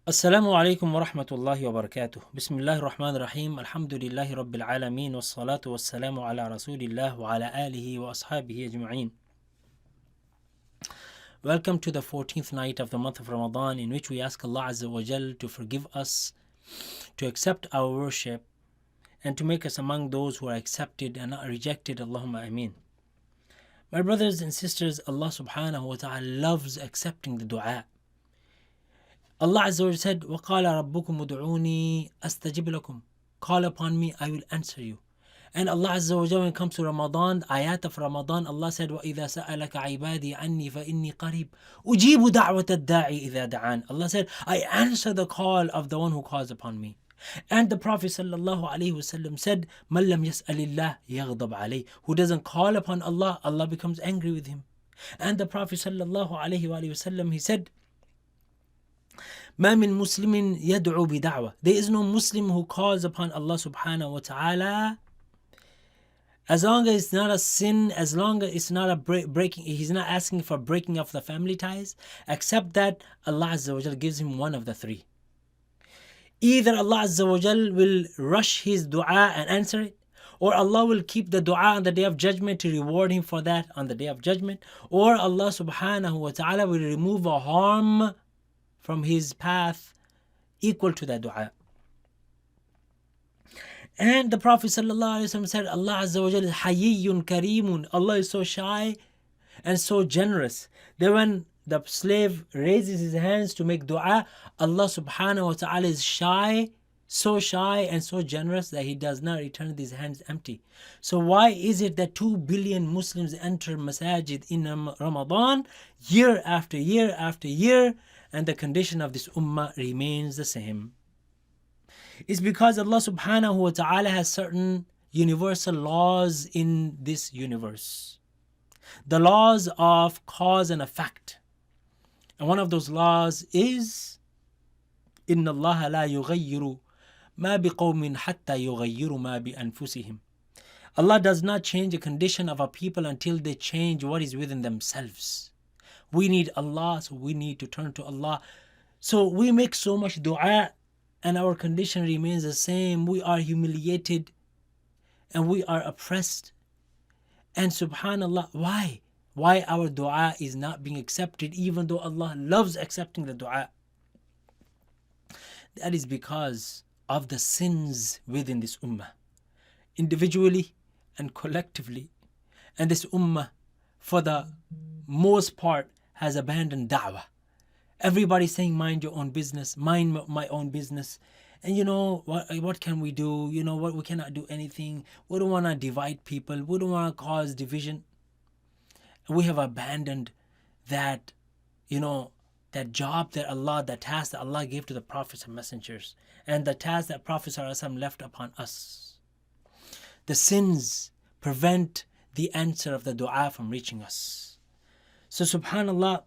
السلام عليكم ورحمة الله وبركاته. بسم الله الرحمن الرحيم. الحمد لله رب العالمين والصلاة والسلام على رسول الله وعلى آله وأصحابه أجمعين. Welcome to the 14th night of the month of Ramadan, in which we ask Allah Azza wa Jal to forgive us, to accept our worship, and to make us among those who are accepted and not rejected. Allahumma ameen. My brothers and sisters, Allah subhanahu wa ta'ala loves accepting the dua. Allah Azza wa Jalla said, وَقَالَ رَبُّكُمُ ادْعُونِي أَسْتَجِبْ لَكُمْ. Call upon me, I will answer you. And Allah Azza wa Jalla, when it comes to Ramadan, ayat of Ramadan, Allah said, وَإِذَا سَأَلَكَ عِبَادِي عَنِّي فَإِنِّي قَرِيبٌ أُجِيبُ دَعْوَةَ الدَّاعِ إِذَا دَعَانِ. Allah said, I answer the call of the one who calls upon me. And the Prophet sallallahu alaihi wasallam said, مَنْ لَمْ يَسْأَلِ اللَّهِ يَغْضَبْ عَلَيْهِ. Who doesn't call upon Allah, Allah becomes angry with him. And the Prophet sallallahu alaihi wasallam, he said, ما من مسلم يدعو بدعوة. There is no Muslim who calls upon Allah subhanahu wa ta'ala, as long as it's not a sin, as long as it's not a breaking, he's not asking for breaking of the family ties, except that Allah Azza wa Jal gives him one of the three. Either Allah Azza wa Jal will rush his dua and answer it, or Allah will keep the dua on the day of judgment to reward him for that on the day of judgment, or Allah subhanahu wa ta'ala will remove a harm from his path equal to that dua. And the Prophet ﷺ said, Allah Azza wa Jalla is hayyun kareemun. Allah is so shy and so generous that when the slave raises his hands to make dua, Allah subhanahu wa ta'ala is so shy and so generous that he does not return these hands empty. So why is it that 2 billion Muslims enter masajid in Ramadan year after year after year, and the condition of this ummah remains the same? It's because Allah subhanahu wa ta'ala has certain universal laws in this universe. The laws of cause and effect. And one of those laws is, إِنَّ اللَّهَ لَا يُغَيِّرُ مَا بِقَوْمٍ حَتَّى يُغَيِّرُ مَا بِأَنفُسِهِمْ. Allah does not change the condition of a people until they change what is within themselves. We need Allah, so we need to turn to Allah. So we make so much dua and our condition remains the same. We are humiliated and we are oppressed. And subhanallah, why? Why our dua is not being accepted even though Allah loves accepting the dua? That is because of the sins within this ummah, individually and collectively. And this ummah, for the most part, has abandoned da'wah. Everybody's saying, mind your own business, mind my own business. And what can we do? What, we cannot do anything. We don't want to divide people. We don't want to cause division. We have abandoned that, that job that task that Allah gave to the prophets and messengers, and the task that Prophet ﷺ left upon us. The sins prevent the answer of the dua from reaching us. So subhanallah,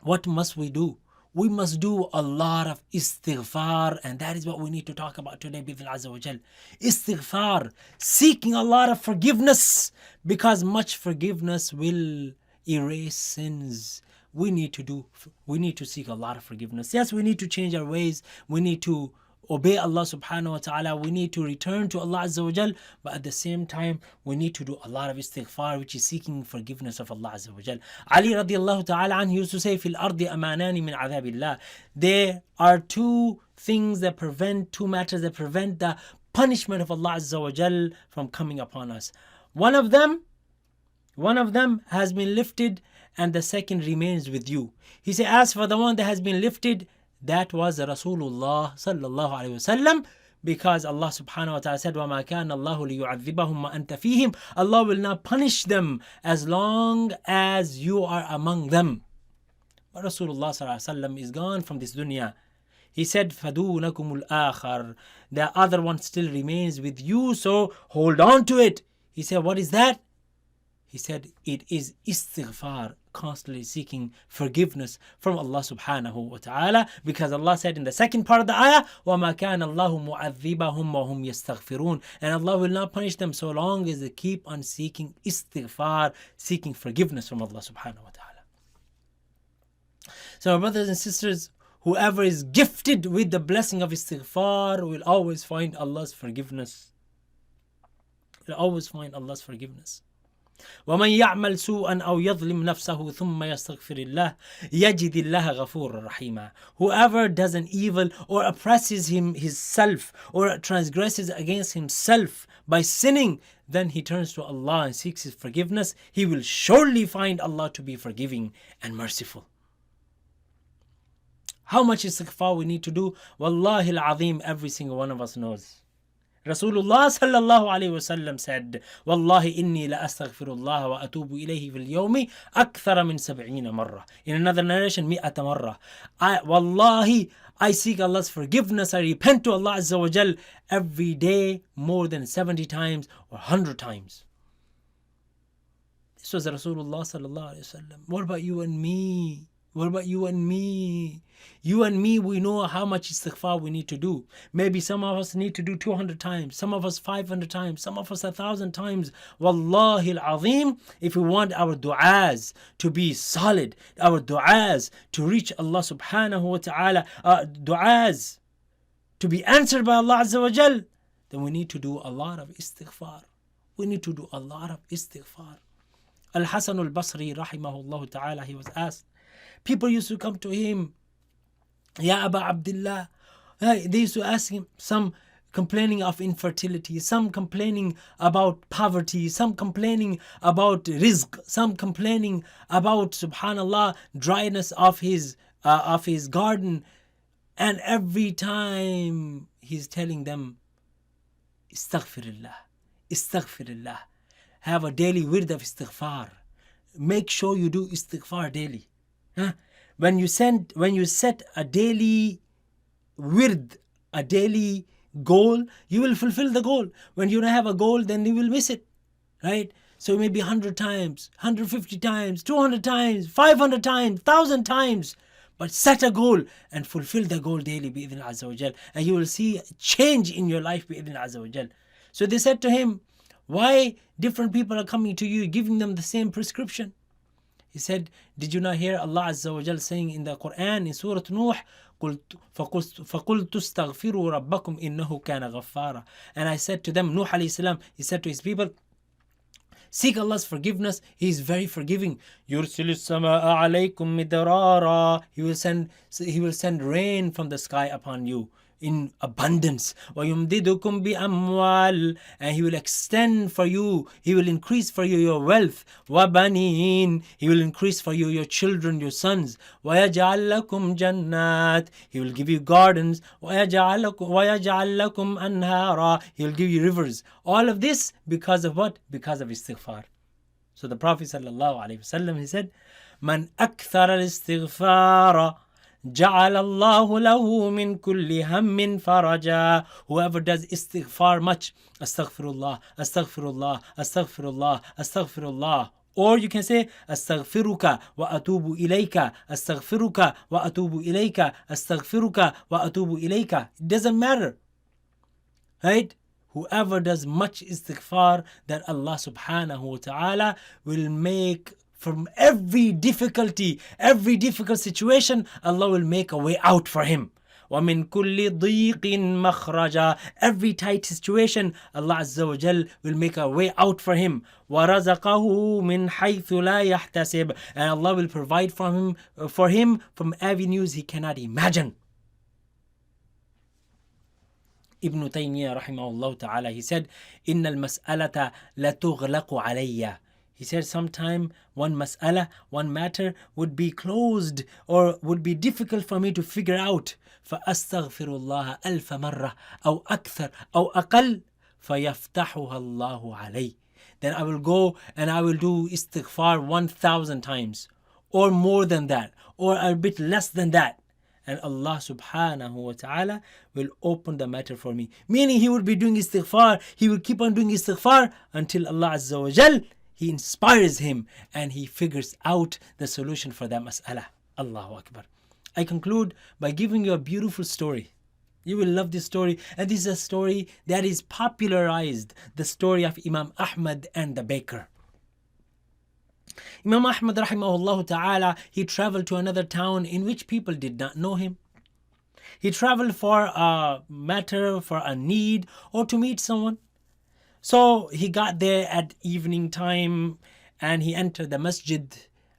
what must we do? We must do a lot of istighfar, and that is what we need to talk about today, Bidhn Azza wa Jal. Istighfar, seeking a lot of forgiveness, because much forgiveness will erase sins. We need to seek a lot of forgiveness. Yes, we need to change our ways. We need to obey Allah subhanahu wa ta'ala. We need to return to Allah Azza wa Jal, but at the same time, we need to do a lot of istighfar, which is seeking forgiveness of Allah Azza wa Jal. Ali radiallahu ta'ala anhu used to say, fil ardi amanani min adhabillah. There are two matters that prevent the punishment of Allah Azza wa Jal from coming upon us. One of them has been lifted, and the second remains with you. He said, as for the one that has been lifted, that was Rasulullah sallallahu alaihi wasallam, because Allah subhanahu wa ta'ala said, وَمَا كَانَ اللَّهُ لِيُعَذِّبَهُمْ وَأَنْتَ فِيهِمْ. Allah will not punish them as long as you are among them. But Rasulullah sallallahu alaihi wasallam is gone from this dunya. He said, فَدُونَكُمُ الْآخَرِ. The other one still remains with you, so hold on to it. He said, what is that? He said, it is istighfar, constantly seeking forgiveness from Allah subhanahu wa ta'ala, because Allah said in the second part of the ayah, وَمَا كَانَ اللَّهُ مُعَذِّبَهُمْ وَهُمْ يَسْتَغْفِرُونَ. And Allah will not punish them so long as they keep on seeking istighfar, seeking forgiveness from Allah subhanahu wa ta'ala. So my brothers and sisters, whoever is gifted with the blessing of istighfar will always find Allah's forgiveness. Will always find Allah's forgiveness. وَمَنْ يَعْمَلْ سُوءًا أَوْ يَظْلِمْ نَفْسَهُ ثُمَّ يَسْتَغْفِرِ اللَّهِ يَجِدِ اللَّهَ غَفُورًا رَحِيمًا. Whoever does an evil or oppresses himself or transgresses against himself by sinning, then he turns to Allah and seeks his forgiveness, he will surely find Allah to be forgiving and merciful. How much istighfar we need to do? Wallahi al-azim, every single one of us knows. Rasulullah sallallahu alayhi wasallam said, Wallahi inni la astaghfirullah wa atubu ilayhi fil yawmi akthara min 70 marra. In another narration, mi'ata marra. Wallahi, I seek Allah's forgiveness, I repent to Allah Azza wa Jal every day more than 70 times or 100 times. This was Rasulullah sallallahu alayhi wasallam. What about you and me? What about you and me? You and me, we know how much istighfar we need to do. Maybe some of us need to do 200 times, some of us 500 times, some of us 1,000 times. Wallahi al-azim, if we want our du'as to be solid, our du'as to reach Allah subhanahu wa ta'ala, du'as to be answered by Allah Azza wa Jal, then we need to do a lot of istighfar. We need to do a lot of istighfar. Al-Hassan al-Basri rahimahullah ta'ala, he was asked, people used to come to him, Ya Aba Abdullah. They used to ask him, some complaining of infertility, some complaining about poverty, some complaining about rizq, some complaining about, subhanallah, dryness of his garden. And every time he's telling them, Istaghfirullah, Istaghfirullah. Have a daily wird of istighfar. Make sure you do istighfar daily. When you set a daily wird, a daily goal, you will fulfill the goal. When you don't have a goal, then you will miss it, right? So maybe 100 times, 150 times, 200 times, 500 times, 1,000 times. But set a goal and fulfill the goal daily, bi'idhn Azza wa Jal. And you will see a change in your life, bi'idhn Azza wa Jal. So they said to him, why different people are coming to you, giving them the same prescription? He said, did you not hear Allah Azza wa Jal saying in the Quran, in Surah Nuh, فَقُلْتُ اسْتَغْفِرُوا رَبَّكُمْ إِنَّهُ كَانَ غَفَّارًا. And I said to them, Nuh alayhi salam, he said to his people, seek Allah's forgiveness, He is very forgiving. يُرْسِلُ السَّمَاءَ عَلَيْكُمْ مِدْرَارًا. He will send rain from the sky upon you in abundance. وَيُمْدِدُكُمْ بِأَمْوَالٍ. And He will extend for you, He will increase for you your wealth. وَبَنِينَ. He will increase for you your children, your sons. وَيَجْعَلْ لَكُمْ جَنَّاتٍ. He will give you gardens. وَيَجْعَلْ لَكُمْ أَنْهَارًا. He will give you rivers. All of this because of what? Because of istighfar. So the Prophet sallallahu alaihi wasallam, he said, مَنْ أَكْثَرَ الْإِسْتِغْفَارَ جَعَلَ اللَّهُ لَهُ مِنْ كُلِّ هَمٍّ فَرَجًا. Whoever does istighfar much, astaghfirullah, astaghfirullah, astaghfirullah, astaghfirullah. Or you can say, astaghfiruka wa atubu ilayka, astaghfiruka wa atubu ilayka, astaghfiruka wa atubu ilayka. It doesn't matter, right? Whoever does much istighfar, that Allah subhanahu wa ta'ala will make from every difficult situation, Allah will make a way out for him. وَمِن كُلِّ ضِيقٍ مَخْرَجًا. Every tight situation, Allah Azza wa Jal will make a way out for him. وَرَزَقَهُ مِنْ حَيْثُ لَا يَحْتَسِبْ. And Allah will provide for him from avenues he cannot imagine. Ibn Taymiyyah rahimahullah ta'ala, he said, إِنَّ الْمَسْأَلَةَ لَتُغْلَقُ عَلَيَّ. He said sometime one mas'ala, one matter would be closed or would be difficult for me to figure out. فَأَسْتَغْفِرُ اللَّهَ أَلْفَ مَرَّةٍ أَوْ أَكْثَرَ أَوْ أَقَلَّ فَيَفْتَحُهَا اللَّهُ عَلَيْهِ. Then I will go and I will do istighfar 1,000 times or more than that or a bit less than that. And Allah subhanahu wa ta'ala will open the matter for me. Meaning he would be doing istighfar, he will keep on doing istighfar until Allah Azza wa Jal, He inspires him and he figures out the solution for that mas'ala. Allahu Akbar. I conclude by giving you a beautiful story. You will love this story. And this is a story that is popularized, the story of Imam Ahmad and the baker. Imam Ahmad rahimahullah ta'ala, he traveled to another town in which people did not know him. He traveled for a matter, for a need, or to meet someone. So he got there at evening time and he entered the masjid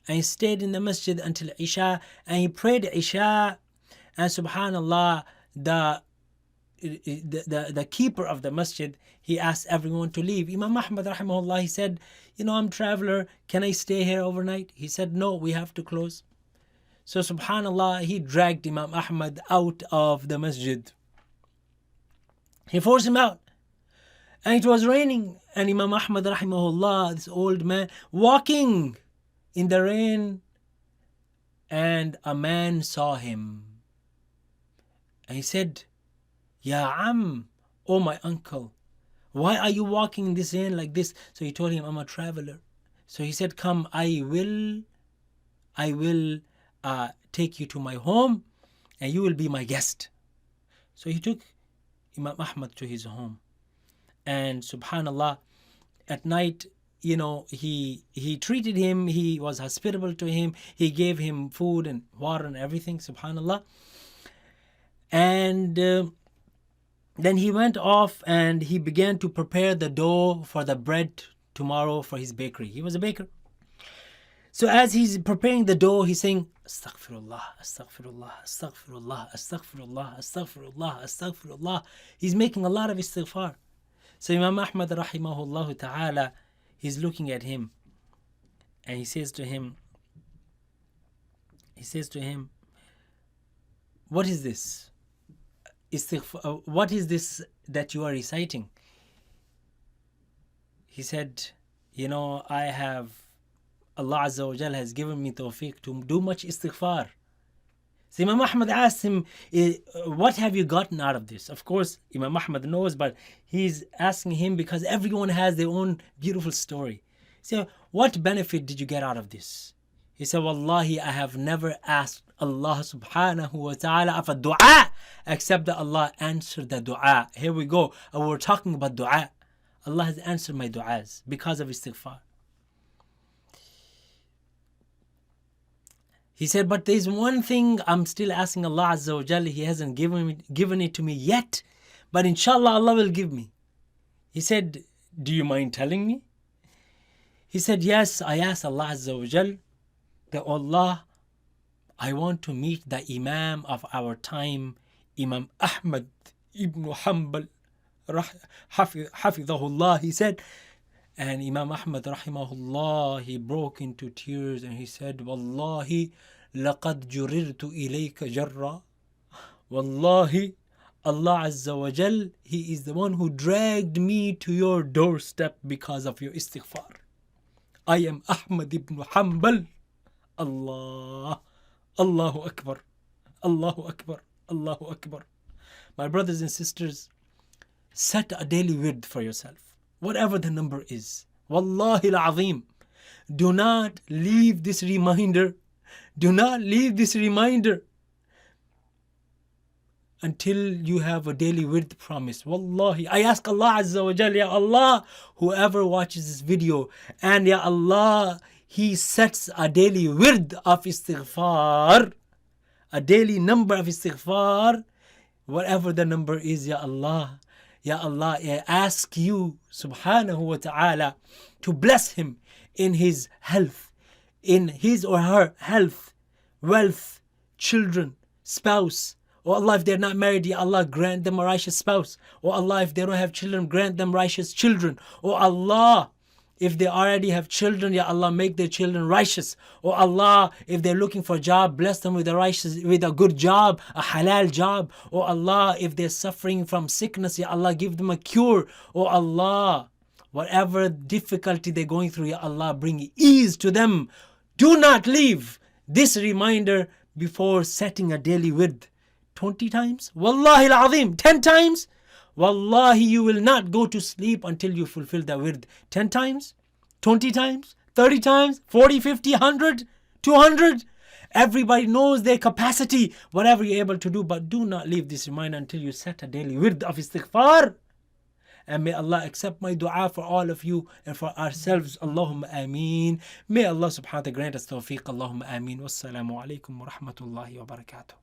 and he stayed in the masjid until Isha and he prayed Isha. And subhanallah, the keeper of the masjid, he asked everyone to leave. Imam Ahmad rahimahullah, he said, I'm traveler, can I stay here overnight? He said, no, we have to close. So subhanallah, he dragged Imam Ahmad out of the masjid. He forced him out. And it was raining. And Imam Ahmad rahimahullah, this old man, walking in the rain. And a man saw him. And he said, Ya Am, oh my uncle, why are you walking in this rain like this? So he told him, I'm a traveler. So he said, come, I will take you to my home and you will be my guest. So he took Imam Ahmad to his home. And subhanallah, at night, he treated him, he was hospitable to him, he gave him food and water and everything, subhanallah. And then he went off and he began to prepare the dough for the bread tomorrow for his bakery. He was a baker. So as he's preparing the dough, he's saying, Astaghfirullah, Astaghfirullah, Astaghfirullah, Astaghfirullah, Astaghfirullah, Astaghfirullah. He's making a lot of istighfar. So Imam Ahmad rahimahullah ta'ala, he's looking at him and he says to him, what is this? What is this that you are reciting? He said, I have, Allah Azza wa Jal has given me tawfiq to do much istighfar. So Imam Ahmad asked him, what have you gotten out of this? Of course, Imam Ahmad knows, but he's asking him because everyone has their own beautiful story. So what benefit did you get out of this? He said, Wallahi, I have never asked Allah subhanahu wa ta'ala of a dua except that Allah answered the dua. Here we go. We're talking about dua. Allah has answered my duas because of istighfar. He said, but there's one thing I'm still asking Allah Azza wa Jalla. He hasn't given it to me yet, but inshallah Allah will give me. He said, do you mind telling me? He said, yes, I asked Allah Azza wa Jalla that Allah, I want to meet the Imam of our time, Imam Ahmad ibn Hanbal, hafidhahullah, he said. And Imam Ahmad rahimahullah, he broke into tears and he said, Wallahi, laqad jurirtu ilayka jarra. Wallahi, Allah Azza wa Jal, He is the one who dragged me to your doorstep because of your istighfar. I am Ahmad ibn Hanbal. Allah, Allahu Akbar, Allahu Akbar, Allahu Akbar. My brothers and sisters, set a daily wird for yourself. Whatever the number is. Wallahi al-azim. Do not leave this reminder. Do not leave this reminder until you have a daily wird promise. Wallahi. I ask Allah Azza wa Jalla, Ya Allah, whoever watches this video, and Ya Allah, he sets a daily wird of istighfar, a daily number of istighfar, whatever the number is, Ya Allah. Ya Allah, I ask you, subhanahu wa ta'ala, to bless him in his health, in his or her health, wealth, children, spouse. Oh Allah, if they're not married, Ya Allah, grant them a righteous spouse. Oh Allah, if they don't have children, grant them righteous children. Oh Allah, if they already have children, Ya Allah, make their children righteous. Oh Allah, if they're looking for a job, bless them with a good job, a halal job. Oh Allah, if they're suffering from sickness, Ya Allah, give them a cure. Oh Allah, whatever difficulty they're going through, Ya Allah, bring ease to them. Do not leave this reminder before setting a daily wird. 20 times? Wallahi al-azim, 10 times? Wallahi, you will not go to sleep until you fulfill the wird. 10 times? 20 times? 30 times? 40, 50, 100? 200? Everybody knows their capacity, whatever you're able to do, but do not leave this reminder until you set a daily wird of istighfar. And may Allah accept my dua for all of you and for ourselves. Allahumma ameen. May Allah subhanahu wa ta'ala grant us tawfiq. Allahumma ameen. Wassalamu alaikum wa rahmatullahi wa barakatuh.